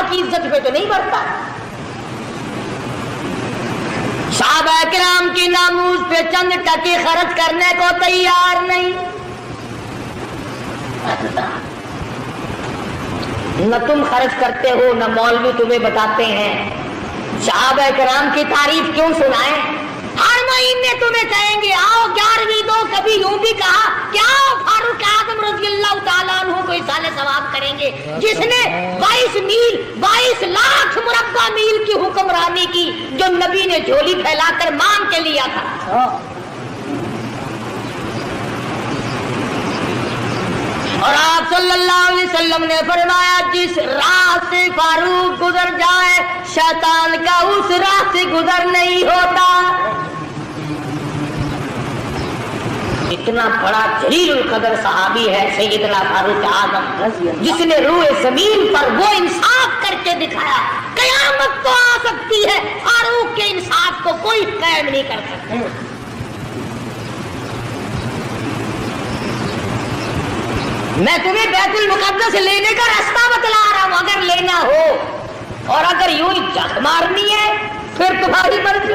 کی عزت پہ تو نہیں بڑھتا. صحابہ کرام کی ناموز پہ چند ٹکے خرچ کرنے کو تیار نہیں. نہ تم خرچ کرتے ہو نہ مولوی تمہیں بتاتے ہیں. صحابہ کرام کی تعریف کیوں سنائیں؟ ہر مہینے تمہیں کہیں گے آؤ 11ویں دو. کبھی یوں بھی کہا کہ آؤ فاروق اعظم رضی اللہ تعالیٰ عنہ کو ایصال ثواب کریں گے جس نے 22 لاکھ مربع میل کی حکمرانی کی، جو نبی نے جھولی پھیلا کر مانگ کے لیا تھا. اور آپ صلی اللہ علیہ وسلم نے فرمایا جس راہ سے فاروق گزر جائے شیطان کا اس راہ سے گزر نہیں ہوتا. اتنا بڑا جلیل القدر صحابی ہے سیدنا فاروق اعظم، جس نے روح زمین پر وہ انصاف کر کے دکھایا. قیامت تو آ سکتی ہے، فاروق کے انصاف کو کوئی قائم نہیں کر سکتا. میں تمہیں بیت المقدس لینے کا راستہ بتلا رہا ہوں، اگر لینا ہو، اور اگر یوں ہی جھک مارنی ہے پھر تمہاری مرضی.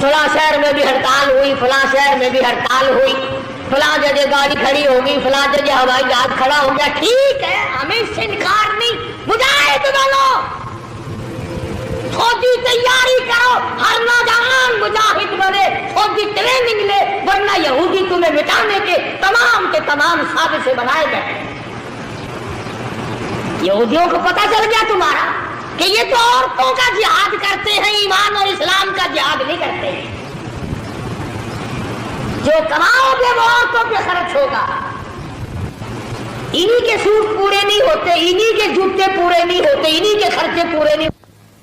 فلاں شہر میں بھی ہڑتال ہوئی، فلاں شہر میں بھی ہڑتال ہوئی، فلاں جگہ گاڑی کھڑی ہوگی، فلاں جگہ ہوائی جہاز کھڑا ہو گیا. ٹھیک ہے، ہمیں اس سے انکار نہیں. مجاہد بنو، فوجی تیاری کرو، ہر نوجوان مجاہد بنے، فوجی ٹریننگ لے، ورنہ یہودی تمہیں مٹانے کے تمام سازشیں بنائے گئے. یہودیوں کو پتہ چل گیا تمہارا کہ یہ تو عورتوں کا جہاد کرتے ہیں، ایمان اور اسلام کا جہاد نہیں کرتے ہیں. جو کماؤ گے وہ عورتوں پہ خرچ ہوگا. انہی کے سوٹ پورے نہیں ہوتے، انہی کے جوتے پورے نہیں ہوتے، انہی کے خرچے پورے نہیں.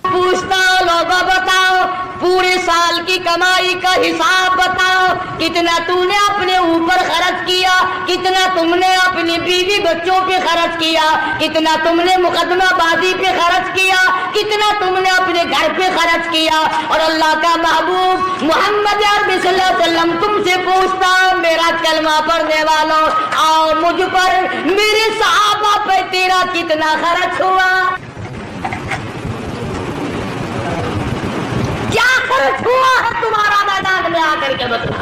پوچھتا ہوں لوگوں بتاؤ پورے سال کی کمائی کا حساب بتاؤ، کتنا تم نے اپنے اوپر خرچ کیا، کتنا تم نے اپنی بیوی بچوں پہ خرچ کیا، کتنا تم نے مقدمہ بازی پہ خرچ کیا، کتنا تم نے اپنے گھر پہ خرچ کیا. اور اللہ کا محبوب محمد عربی صلی اللہ علیہ وسلم تم سے پوچھتا ہوں میرا کلمہ پڑھنے والوں، آؤ مجھ پر میرے صحابہ پہ تیرا کتنا خرچ ہوا؟ کیا خرچ ہوا ہے تمہارا میدان میں آ کر کے بتلا.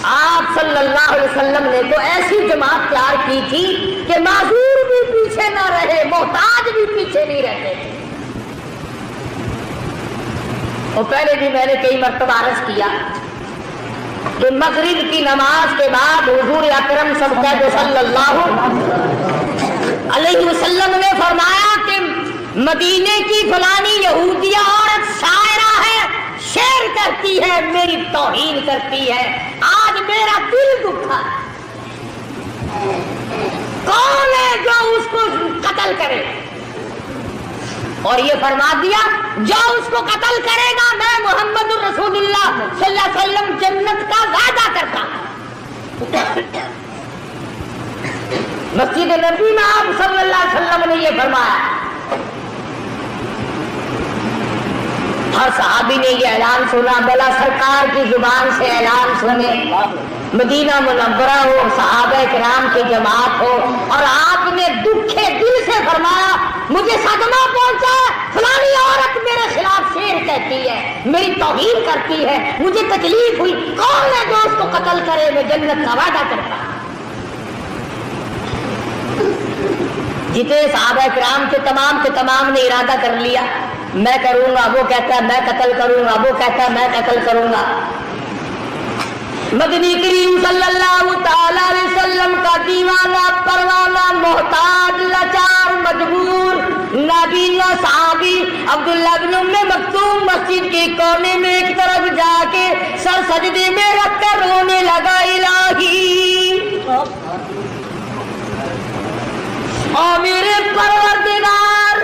آپ صلی اللہ علیہ وسلم نے تو ایسی جماعت تیار کی تھی کہ معذور بھی پیچھے نہ رہے، محتاج بھی پیچھے نہیں رہتے. اور پہلے بھی میں نے کئی مرتبہ عرض کیا کہ مغرب کی نماز کے بعد حضور اکرم صلی اللہ علیہ وسلم نے فرمایا کہ مدینے کی فلانی یہودیہ عورت شاعرہ ہے، شعر کرتی ہے، میری توہین کرتی ہے. آج میرا دل دکھا. کون ہے جو اس کو قتل کرے؟ اور یہ فرما دیا جو اس کو قتل کرے گا میں محمد الرسول اللہ صلی اللہ علیہ وسلم جنت کا وعدہ کرتا. مسجد نبی میں آپ صلی اللہ علیہ وسلم نے یہ فرمایا. ہر صحابی نے یہ اعلان سنا، بلا سرکار کی زبان سے اعلان سنے. مدینہ منورہ ہو، صحابہ کرام کی جماعت ہو، اور آپ نے دکھے دل سے فرمایا مجھے صدمہ پہنچا، فلانی عورت میرے خلاف شعر کہتی ہے، میری توہین کرتی ہے، مجھے تکلیف ہوئی. کون ہے جو اس کو قتل کرے؟ میں جنت کا وعدہ کرتا. جتنے صحابہ کرام کے تمام نے ارادہ کر لیا میں کروں گا، وہ کہتا ہے میں قتل کروں گا، وہ کہتا ہے میں قتل کروں گا. مدنی کریم صلی اللہ تعالی علیہ وسلم کا دیوانہ پروانہ محتاج لاچار مجبور نابینا صحابی عبداللہ بن ام مکتوم مسجد کے کونے میں ایک طرف جا کے سر سجدے میں رکھ کر رونے لگا. الہی اور میرے پروردگار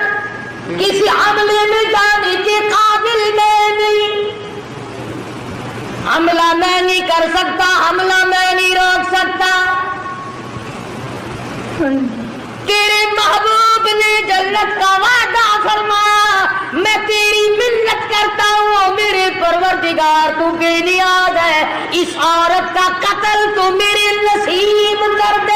کسی حملے میں جانے کے قابل میں نہیں، حملہ میں نہیں کر سکتا، حملہ میں نہیں روک سکتا. تیرے محبوب نے جنت کا وعدہ فرمایا، میں تیری منت کرتا ہوں میرے پروردگار تو بے نیاز ہے، اس عورت کا قتل تو میرے نصیب کر دے.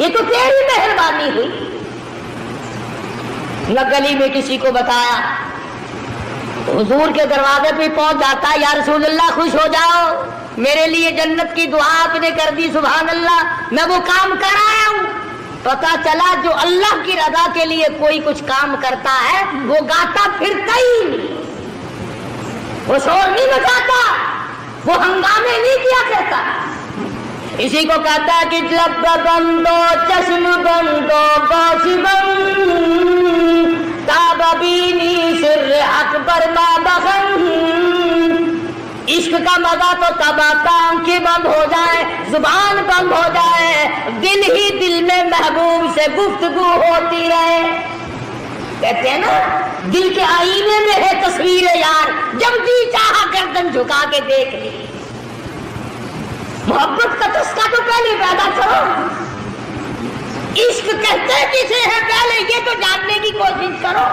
یہ تو تیری مہربانی ہوئی. نہ گلی میں کسی کو بتایا. حضور کے دروازے پہ پہنچ جاتا, یا رسول اللہ خوش ہو جاؤ, میرے لیے جنت کی دعا آپ نے کر دی, سبحان اللہ, میں وہ کام کر آیا ہوں. پتا چلا جو اللہ کی رضا کے لیے کوئی کچھ کام کرتا ہے وہ گاتا پھرتا ہی نہیں, وہ شور نہیں بجاتا, وہ ہنگامے نہیں کیا کرتا. اسی کو کہتا ہے کہ لب بندو چشم بندو باش بند تاب بینی سر اکبر ما بخن. عشق کا مزہ تو تب آتا آنکھیں بند ہو جائے, زبان بند ہو جائے, دل ہی دل میں محبوب سے گفتگو ہوتی رہے. کہتے ہیں نا دل کے آئینے میں ہے تصویر یار, جب جی چاہا گردن جھکا کے دیکھ لی. محبت کا تسکا تو پہلے پیدا کرو. عشق کہتے کسے ہے پہلے یہ تو جاننے کی کوشش کرو.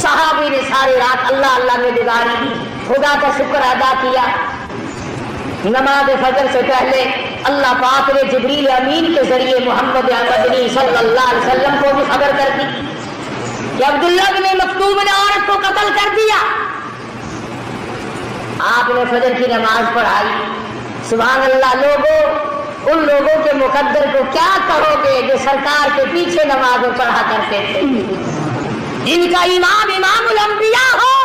صحابی نے ساری رات اللہ اللہ میں گزاری, خدا کا شکر ادا کیا. نماز فجر سے پہلے اللہ پاک نے جبریل امین کے ذریعے محمد مدنی صلی اللہ علیہ وسلم کو بھی خبر کر دی کہ عبداللہ بن مکتوم نے عورت کو قتل کر دیا. آپ نے فجر کی نماز پڑھائی. سبحان اللہ, لوگوں ان لوگوں کے مقدر کو کیا کہو گے جو سرکار کے پیچھے نماز پڑھا کرتے تھے, جن کا امام امام الانبیاء ہو,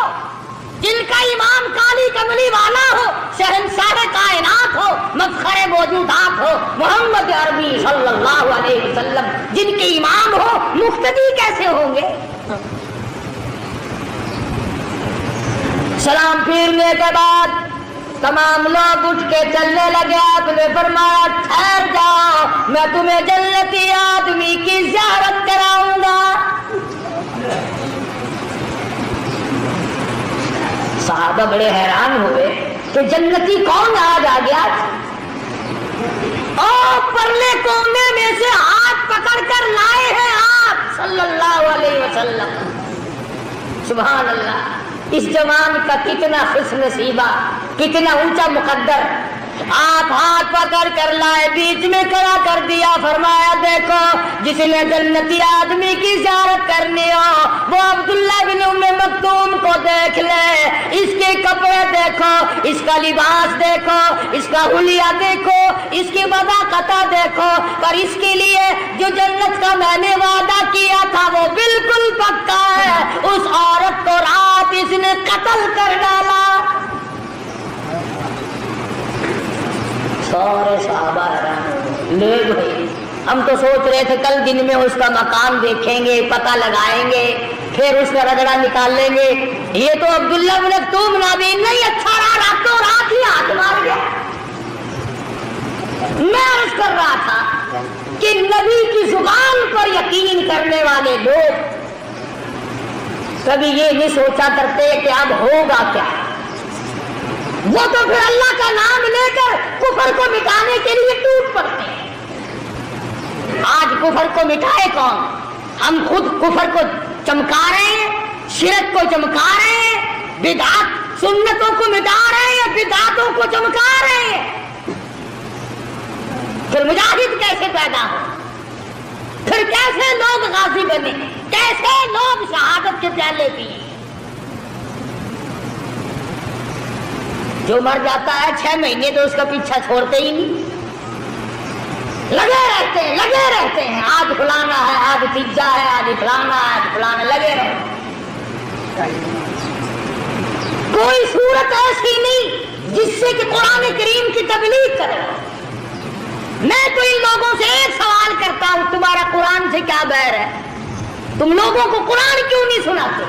جن کا امام کالی کملی والا ہو, شہنشاہ کائنات ہو, مفخر موجودات ہو, محمد عربی صلی اللہ علیہ وسلم جن کے امام ہو, مقتدی کیسے ہوں گے؟ سلام پھیرنے کے بعد تمام لوگ اٹھ کے چلنے لگے. آپ نے فرمایا ٹھہر جاؤ, میں تمہیں جنتی آدمی کی زیارت کراؤں گا. صحابہ بڑے حیران ہوئے کہ جنتی کون آج آ گیا. اور پرلے کونے میں سے ہاتھ پکڑ کر لائے ہیں آپ صلی اللہ علیہ وسلم. سبحان اللہ, اس جوان کا کتنا خوش نصیبہ, کتنا اونچا مقدر. آپ ہاتھ پکڑ کر لائے, بیچ میں کھڑا کر دیا, فرمایا دیکھو جس نے جنتی آدمی کی زیارت کرنی ہو وہ عبداللہ بن ام مکتوم کو دیکھ لے. اس کے کپڑے دیکھو, اس کا لباس دیکھو, اس کا حلیہ دیکھو, اس کی بضاقتہ دیکھو, پر اس کے لیے جو جنت کا میں نے وعدہ کیا تھا وہ بالکل پکا ہے. اس عورت کو رات اس نے قتل کر ڈالا. سارے صحابہ لے گئے. ہم تو سوچ رہے تھے کل دن میں اس کا مکان دیکھیں گے, پتہ لگائیں گے, پھر اس کا رگڑا نکال لیں گے. یہ تو عبداللہ بن مکتوم نابین نہیں, اچھا رہا راتوں رات ہی ہاتھ مار گیا. میں عرض کر رہا تھا کہ نبی کی زبان پر یقین کرنے والے لوگ کبھی یہ نہیں سوچا کرتے کہ اب ہوگا کیا. وہ تو پھر اللہ کا نام لے کر کفر کو مٹانے کے لیے ٹوٹ پڑتے ہیں. آج کفر کو مٹائے کون؟ ہم خود کفر کو چمکا رہے ہیں, شرک کو چمکا رہے ہیں, بدعت سنتوں کو مٹا رہے ہیں, بدعتوں کو چمکا رہے ہیں. پھر مجاہد کیسے پیدا ہو, پھر کیسے لوگ غازی بنے, کیسے لوگ شہادت کے پیالے پیے. جو مر جاتا ہے 6 مہینے تو اس کا پیچھا چھوڑتے ہی نہیں, لگے رہتے ہیں. آج فلانا ہے, آج تیجا ہے, آج فلانا ہے, آج فلانا, لگے رہتے. کوئی صورت ایسی نہیں جس سے کہ قرآن کریم کی تبلیغ کرے. میں تو ان لوگوں سے ایک سوال کرتا ہوں, تمہارا قرآن سے کیا بیر ہے؟ تم لوگوں کو قرآن کیوں نہیں سناتے؟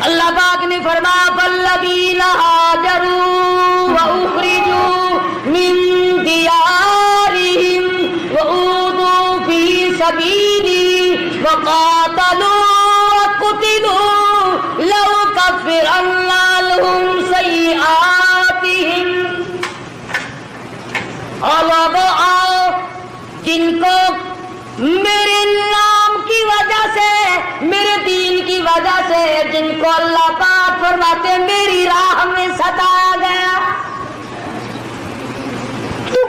اللہ پاک نے فرمایا فالذین ہاجروا واخرجوا من دیارہم وأوذوا فی سبیلی وقاتلوا وقتلوا لأکفرن عنہم سیئاتہم. اور لوگوں آؤ جن کو میرے نام کی وجہ سے, میرے دین کی وجہ سے, جن کو اللہ پاک فرماتے میری راہ میں ستایا گیا, تو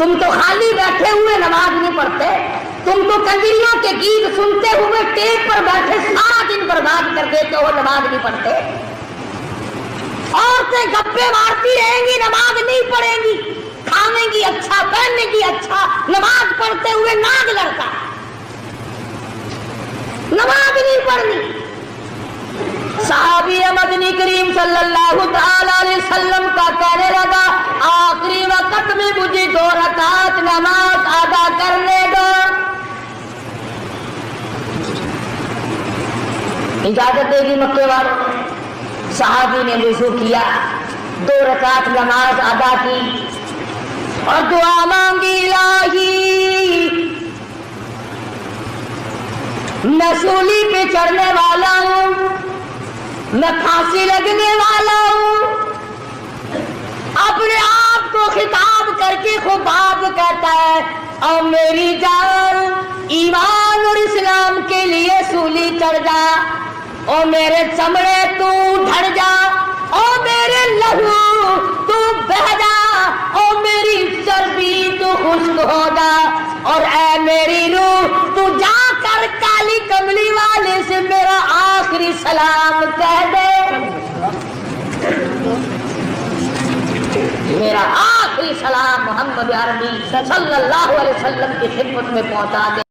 تم تو خالی بیٹھے ہوئے نماز نہیں پڑھتے، تم تو کنجریوں کے گیت سنتے ہوئے ٹیپ پر بیٹھے سارا دن برباد کر دیتے ہو، نماز نہیں پڑھتے۔ عورتیں گپے مارتی رہیں گی، نماز نہیں پڑھیں گی، کھانے گی اچھا، پہننے گی اچھا، نماز پڑھتے ہوئے ناگ لڑتا، نماز نہیں پڑھنی۔ صحابی مدنی کریم صلی اللہ تعالی علیہ وسلم کا کہنے لگا آخری وقت میں مجھے 2 رکعت نماز ادا کرنے دو۔ اجازت دے گی مکے والوں؟ صحابی نے وضو کیا، 2 رکعت نماز ادا کی اور دعا مانگی، الہی میں سولی پہ چڑھنے والا ہوں، میں پھانسی لگنے والا ہوں۔ اپنے آپ کو خطاب کر کے خباب کہتا ہے اور میری جان ایمان اور اسلام کے لیے سولی چڑھ جا، اور میرے چمڑے تو ڈھڑ جا، اور میرے لہو تو بہہ جا، اور میری چربی تو خشک ہو جا، اور اے میری روح تو جا کر کالی کملی والے سے میرا آخری سلام کہہ دے، میرا آخری سلام محمد عربی صلی اللہ علیہ وسلم کی خدمت میں پہنچا دے۔